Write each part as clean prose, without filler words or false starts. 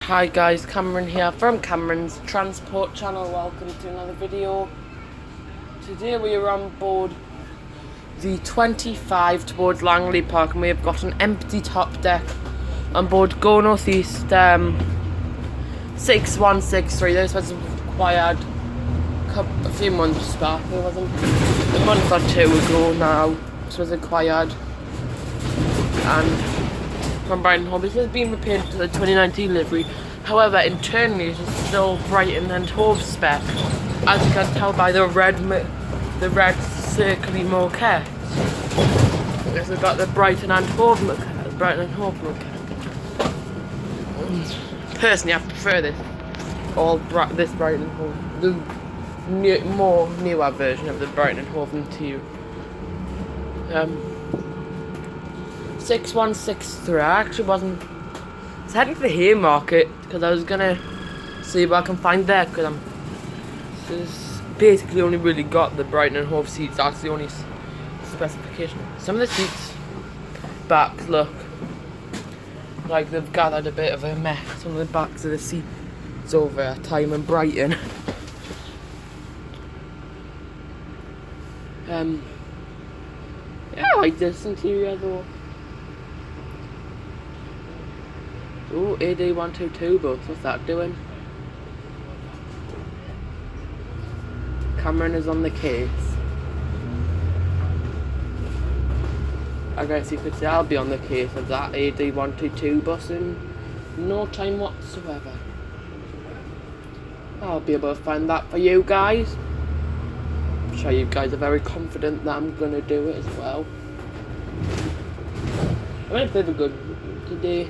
Hi guys, Cameron here from Cameron's Transport channel. Welcome to another video. Today we are on board the 25 towards Langley Park and we have got an empty top deck on board Go Northeast 6163. This was acquired a few months back. It wasn't a month or two ago now. This was acquired and from Brighton Hove. This has been repaired to the 2019 livery. However, internally it is still Brighton and Hove spec, as you can tell by the red circly moquette. Yes, we've got the Brighton and Hove moquette. Personally, I prefer this. This Brighton and Hove, the newer version of the Brighton and Hove interior. 6163. I actually wasn't. I was heading to the Haymarket because I was gonna see what I can find there, because I'm just basically only really got the Brighton and Hove seats. That's the only specification. Some of the seats backs look like they've gathered a bit of a mess. Some of the backs of the seats over time in Brighton. Yeah, I like this interior though. Oh, AD122 bus, what's that doing? Cameron is on the case. I guess you could say I'll be on the case of that AD122 bus in no time whatsoever. I'll be able to find that for you guys. I'm sure you guys are very confident that I'm going to do it as well. I'm in a bit of a good mood today.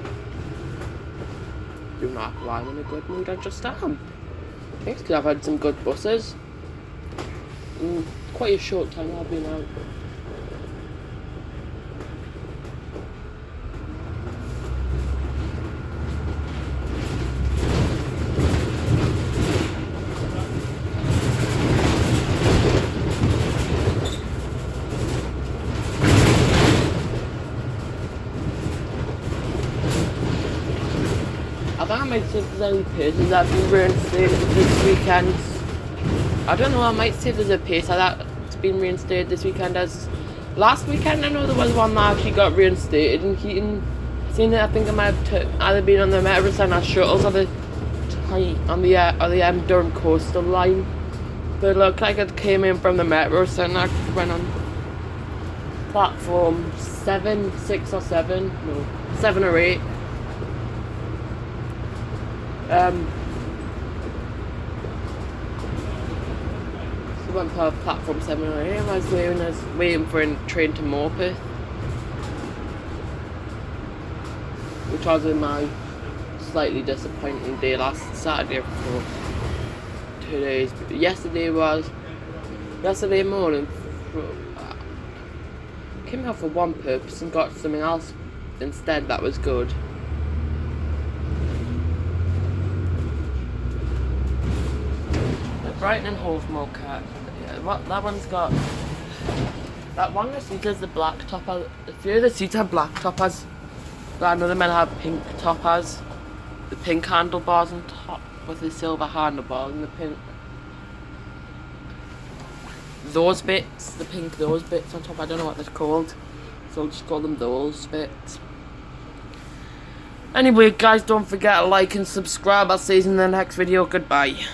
Do not lie, I'm in a good mood, I just am. I think it's because I've had some good buses. In quite a short time I've been out. I think I might see if there's any paces that have been reinstated this weekend. I don't know, I might see if there's a pace that's been reinstated this weekend. As last weekend I know there was one that actually got reinstated in Keaton. Seen it, I think it might have either been on the Metrocentre or shuttles or the Durham Coastal line. But it looked like it came in from the Metrocentre, went on platform 7 or 8. So went for platform 7 or 8. I was waiting for a train to Morpeth, which was in my slightly disappointing day last Saturday for 2 days. But yesterday morning. Came out for one purpose and got something else instead that was good. Brighton and Hove moquette. Yeah, what that one's got. That one of the seats has the black top. A few of the seats have black toppers. But another men have pink toppers. The pink handlebars on top with the silver handlebars and the pink. Those bits on top. I don't know what they're called, so I'll just call them those bits. Anyway, guys, don't forget to like and subscribe. I'll see you in the next video. Goodbye.